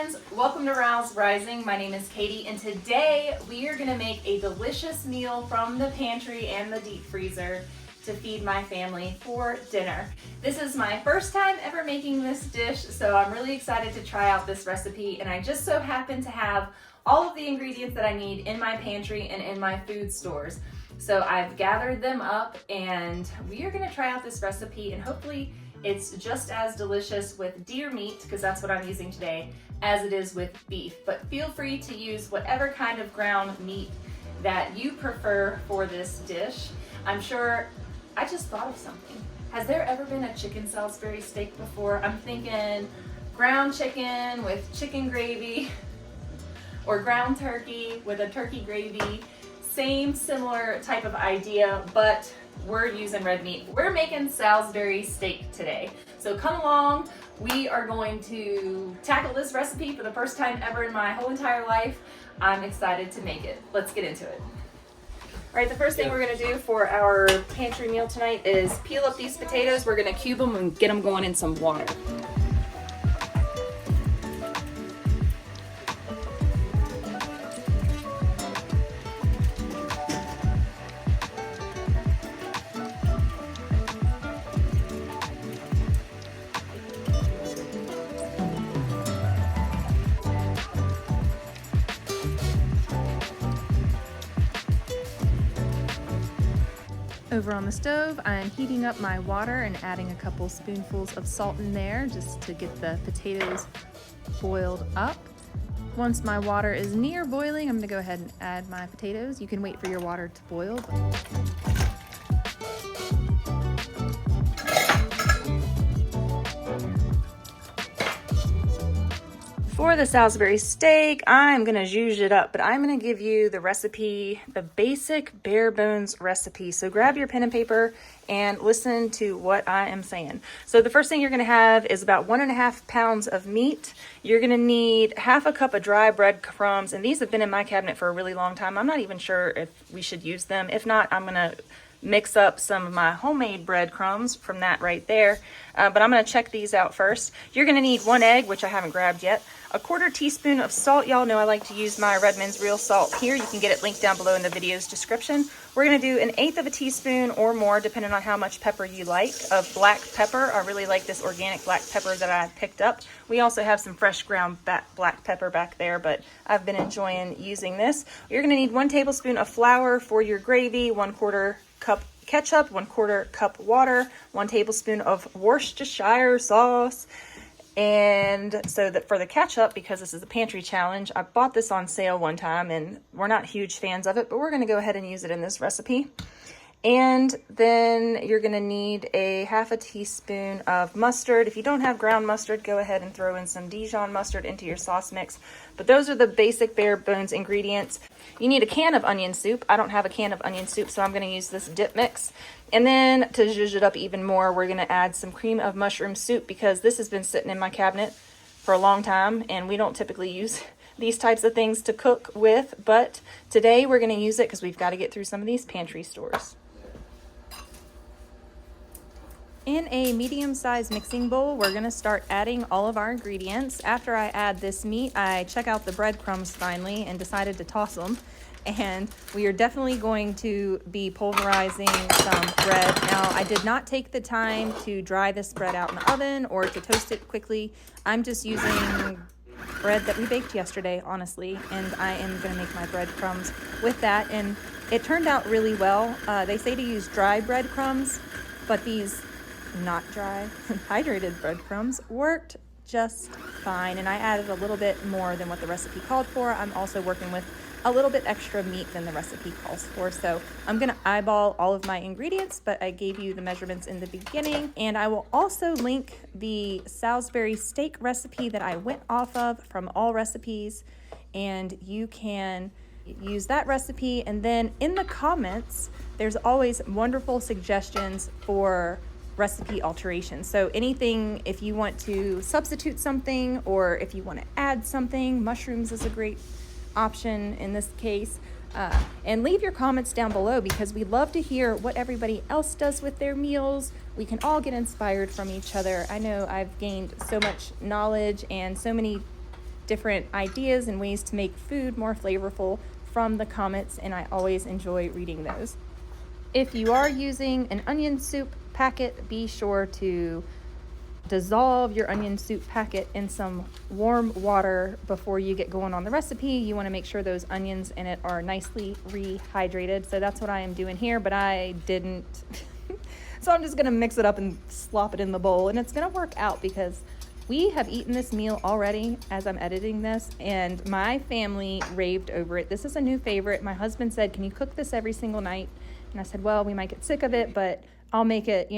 friends, welcome to Rouse Rising. My name is Katie, and today we are going to make a delicious meal from the pantry and the deep freezer to feed my family for dinner. This is my first time ever making this dish, so I'm really excited to try out this recipe, and I just so happen to have all of the ingredients that I need in my pantry and in my food stores. So I've gathered them up, and we are going to try out this recipe, and hopefully it's just as delicious with deer meat, because that's what I'm using today, as it is with beef. But feel free to use whatever kind of ground meat that you prefer for this dish. I'm sure, I just thought of something. Has there ever been a chicken Salisbury steak before? I'm thinking ground chicken with chicken gravy, or ground turkey with a turkey gravy. Same similar type of idea, but we're using red meat. We're making Salisbury steak today. So come along, we are going to tackle this recipe for the first time ever in my whole entire life. I'm excited to make it. Let's get into it. All right, the first thing we're gonna do for our pantry meal tonight is peel up these potatoes. We're gonna cube them and get them going in some water. Over on the stove, I'm heating up my water and adding a couple spoonfuls of salt in there just to get the potatoes boiled up. Once my water is near boiling, I'm gonna go ahead and add my potatoes. You can wait for your water to boil. For the Salisbury steak, I'm gonna zhuzh it up, but I'm gonna give you the recipe, the basic bare bones recipe. So grab your pen and paper and listen to what I am saying. So the first thing you're gonna have is about 1.5 pounds of meat. You're gonna need half a cup of dry breadcrumbs, and these have been in my cabinet for a really long time. I'm not even sure if we should use them. If not, I'm gonna mix up some of my homemade breadcrumbs from that right there. But I'm gonna check these out first. You're gonna need 1 egg, which I haven't grabbed yet, a 1/4 teaspoon of salt. Y'all know I like to use my Redmond's real salt here. You can get it linked down below in the video's description. We're gonna do 1/8 of a teaspoon or more, depending on how much pepper you like, of black pepper. I really like this organic black pepper that I picked up. We also have some fresh ground black pepper back there, but I've been enjoying using this. You're gonna need 1 tablespoon of flour for your gravy, 1/4 cup ketchup, 1/4 cup water, 1 tablespoon of Worcestershire sauce. And so that for the ketchup, because this is a pantry challenge, I bought this on sale one time and we're not huge fans of it, but we're going to go ahead and use it in this recipe. And then you're going to need a 1/2 teaspoon of mustard. If you don't have ground mustard, go ahead and throw in some Dijon mustard into your sauce mix. But those are the basic bare bones ingredients. You need a can of onion soup. I don't have a can of onion soup, so I'm going to use this dip mix. And then to zhuzh it up even more, we're going to add some cream of mushroom soup, because this has been sitting in my cabinet for a long time and we don't typically use these types of things to cook with. But today we're going to use it because we've got to get through some of these pantry stores. In a medium-sized mixing bowl, we're gonna start adding all of our ingredients. After I add this meat, I check out the breadcrumbs finally and decided to toss them. And we are definitely going to be pulverizing some bread. Now, I did not take the time to dry this bread out in the oven or to toast it quickly. I'm just using bread that we baked yesterday, honestly, and I am gonna make my breadcrumbs with that. And it turned out really well. They say to use dry breadcrumbs, but these not dry, hydrated breadcrumbs worked just fine, and I added a little bit more than what the recipe called for. I'm also working with a little bit extra meat than the recipe calls for, so I'm gonna eyeball all of my ingredients, but I gave you the measurements in the beginning. And I will also link the Salisbury steak recipe that I went off of from All Recipes, and you can use that recipe. And then in the comments, there's always wonderful suggestions for recipe alterations. So anything, if you want to substitute something or if you want to add something, mushrooms is a great option in this case. And leave your comments down below, because we love to hear what everybody else does with their meals. We can all get inspired from each other. I know I've gained so much knowledge and so many different ideas and ways to make food more flavorful from the comments, and I always enjoy reading those. If you are using an onion soup packet, be sure to dissolve your onion soup packet in some warm water before you get going on the recipe. You want to make sure those onions in it are nicely rehydrated. So that's what I am doing here, but I didn't. So I'm just going to mix it up and slop it in the bowl, and it's going to work out because we have eaten this meal already as I'm editing this, and my family raved over it. This is a new favorite. My husband said, "Can you cook this every single night?" And I said, "Well, we might get sick of it, but I'll make it,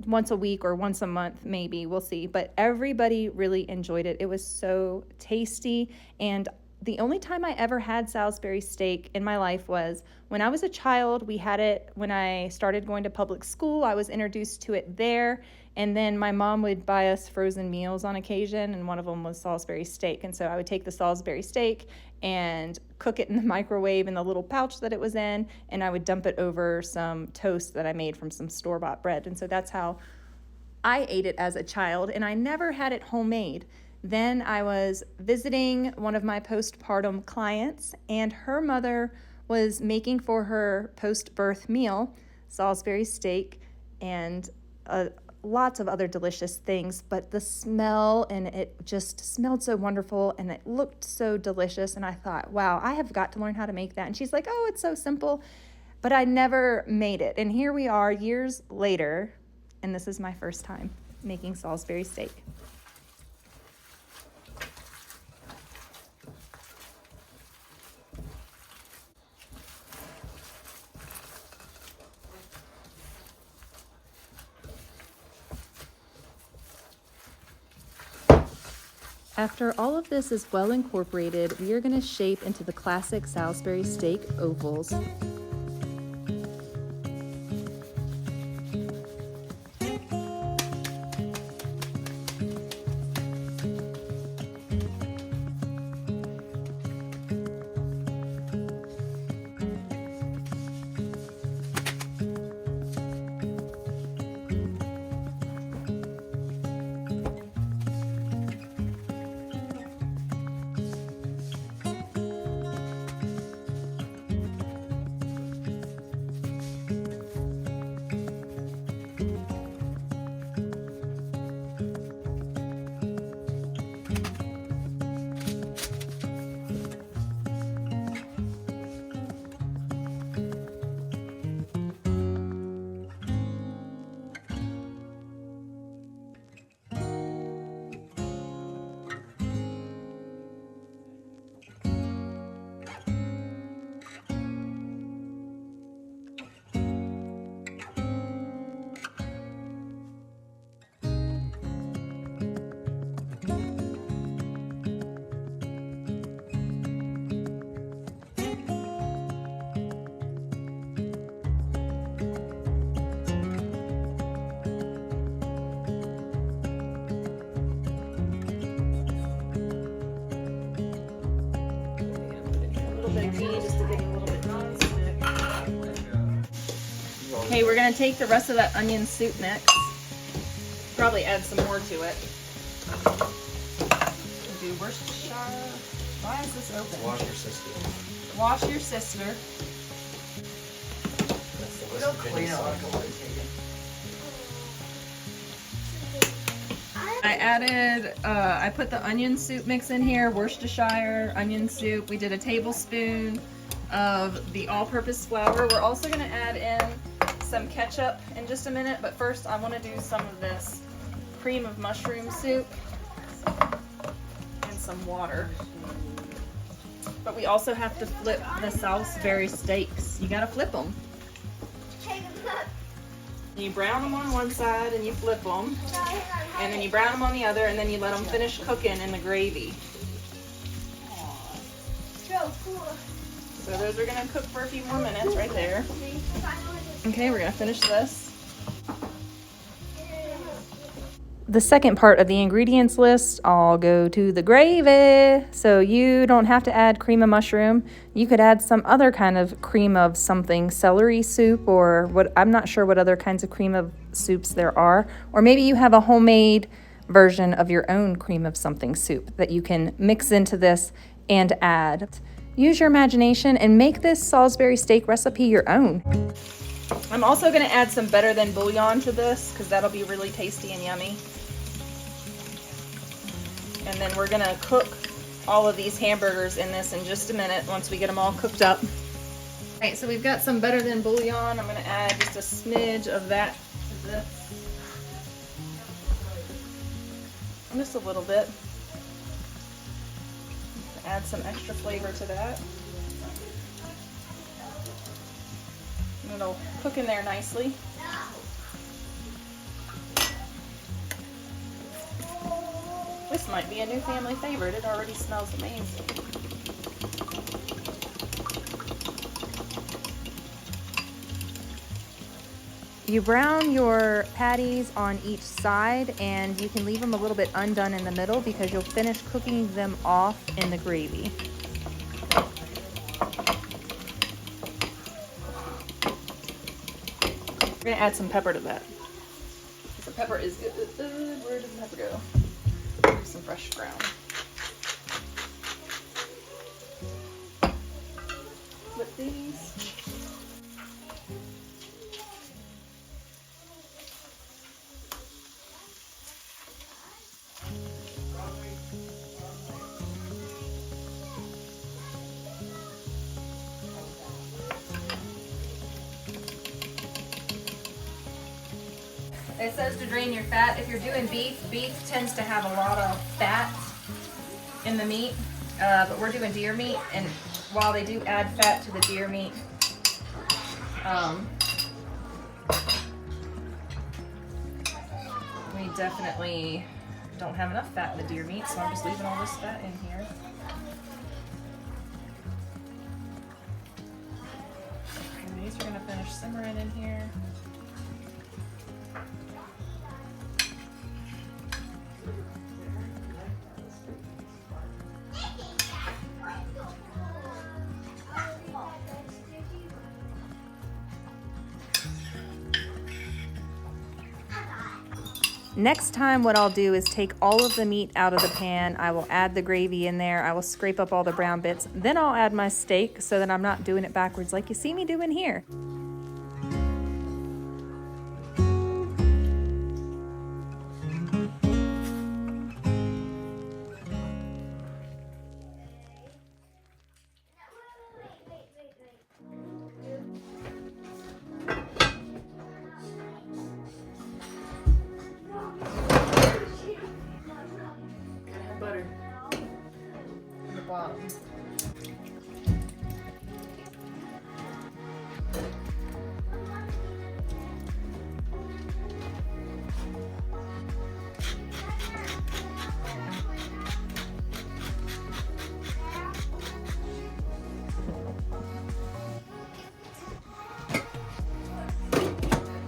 once a week or once a month, maybe. We'll see." But everybody really enjoyed it. It was so tasty. And the only time I ever had Salisbury steak in my life was when I was a child. We had it when I started going to public school. I was introduced to it there. And then my mom would buy us frozen meals on occasion, and one of them was Salisbury steak. And so I would take the Salisbury steak and cook it in the microwave in the little pouch that it was in, and I would dump it over some toast that I made from some store-bought bread. And so that's how I ate it as a child, and I never had it homemade. Then I was visiting one of my postpartum clients, and her mother was making for her post-birth meal Salisbury steak and lots of other delicious things, but the smell, and it just smelled so wonderful and it looked so delicious, and I thought, wow, I have got to learn how to make that. And she's like, "Oh, it's so simple," but I never made it. And here we are years later, and this is my first time making Salisbury steak. After all of this is well incorporated, we are going to shape into the classic Salisbury steak ovals. Just to get a little bit non-stick. Okay, we're gonna take the rest of that onion soup mix. Probably add some more to it. Do Worcestershire. Why is this open? Wash your sister. Wash your sister. It'll clean it like a I added, I put the onion soup mix in here, Worcestershire onion soup. We did a tablespoon of the all-purpose flour. We're also going to add in some ketchup in just a minute, but first I want to do some of this cream of mushroom soup and some water. But we also have to flip the Salisbury steaks. You got to flip them. You brown them on one side and you flip them, and then you brown them on the other, and then you let them finish cooking in the gravy. So those are gonna cook for a few more minutes right there. Okay, we're gonna finish this. The second part of the ingredients list, I'll go to the gravy. So you don't have to add cream of mushroom. You could add some other kind of cream of something, celery soup, or what, I'm not sure what other kinds of cream of soups there are. Or maybe you have a homemade version of your own cream of something soup that you can mix into this and add. Use your imagination and make this Salisbury steak recipe your own. I'm also going to add some better than bouillon to this because that'll be really tasty and yummy. And then we're going to cook all of these hamburgers in this in just a minute once we get them all cooked up. All right, so we've got some better than bouillon. I'm going to add just a smidge of that to this. Just a little bit. Add some extra flavor to that. And it'll cook in there nicely. This might be a new family favorite. It already smells amazing. You brown your patties on each side, and you can leave them a little bit undone in the middle because you'll finish cooking them off in the gravy. We're gonna add some pepper to that. The pepper is good. Where did the pepper go? Some fresh ground. Flip these. It says to drain your fat. If you're doing beef, beef tends to have a lot of fat in the meat, but we're doing deer meat, and while they do add fat to the deer meat, we definitely don't have enough fat in the deer meat, so I'm just leaving all this fat in here. And these are going to finish simmering in here. Next time what I'll do is take all of the meat out of the pan. I will add the gravy in there. I will scrape up all the brown bits. Then I'll add my steak so that I'm not doing it backwards like you see me doing here. Butter on the bottom.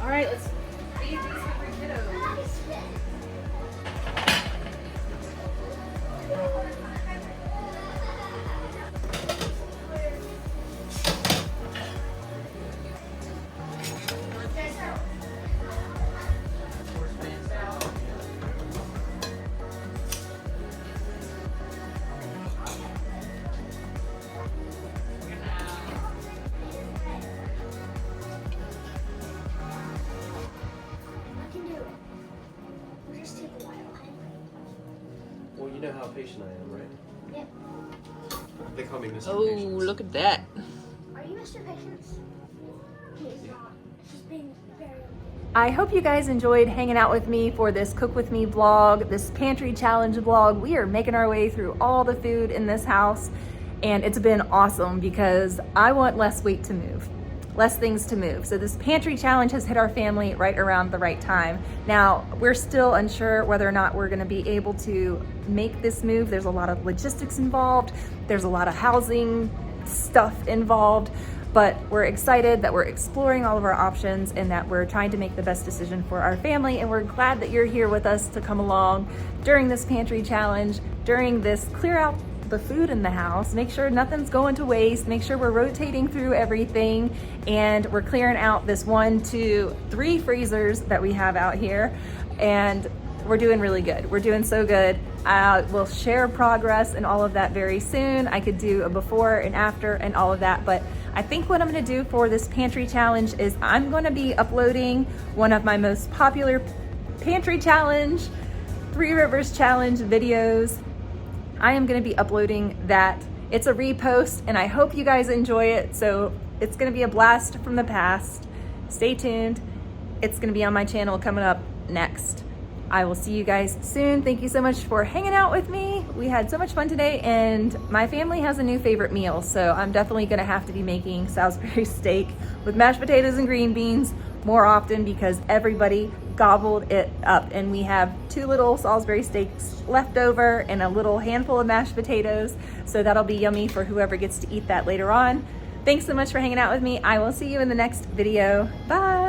All right, let's feed these hungry kiddos. Well, you know how patient I am, right? Yeah. They call me Mr. Oh, Patience. look at that. Are you Mr. Patience? He is not. He's being very... I hope you guys enjoyed hanging out with me for this Cook With Me vlog, this Pantry Challenge vlog. We are making our way through all the food in this house, and it's been awesome because I want less weight to move, less things to move. So this Pantry Challenge has hit our family right around the right time. Now, we're still unsure whether or not we're gonna be able to make this move. There's a lot of logistics involved. There's a lot of housing stuff involved. But we're excited that we're exploring all of our options and that we're trying to make the best decision for our family. And we're glad that you're here with us to come along during this Pantry Challenge, during this clear out the food in the house, make sure nothing's going to waste, make sure we're rotating through everything, and we're clearing out this 1, 2, 3 freezers that we have out here. And we're doing really good. We're doing so good. We'll share progress and all of that very soon. I could do a before and after and all of that, but I think what I'm gonna do for this pantry challenge is I'm gonna be uploading one of my most popular pantry challenge, Three Rivers challenge videos. I am gonna be uploading that. It's a repost and I hope you guys enjoy it. So it's gonna be a blast from the past. Stay tuned. It's gonna be on my channel coming up next. I will see you guys soon. Thank you so much for hanging out with me. We had so much fun today and my family has a new favorite meal. So I'm definitely gonna have to be making Salisbury steak with mashed potatoes and green beans more often because everybody gobbled it up. And we have 2 little Salisbury steaks left over and a little handful of mashed potatoes. So that'll be yummy for whoever gets to eat that later on. Thanks so much for hanging out with me. I will see you in the next video. Bye.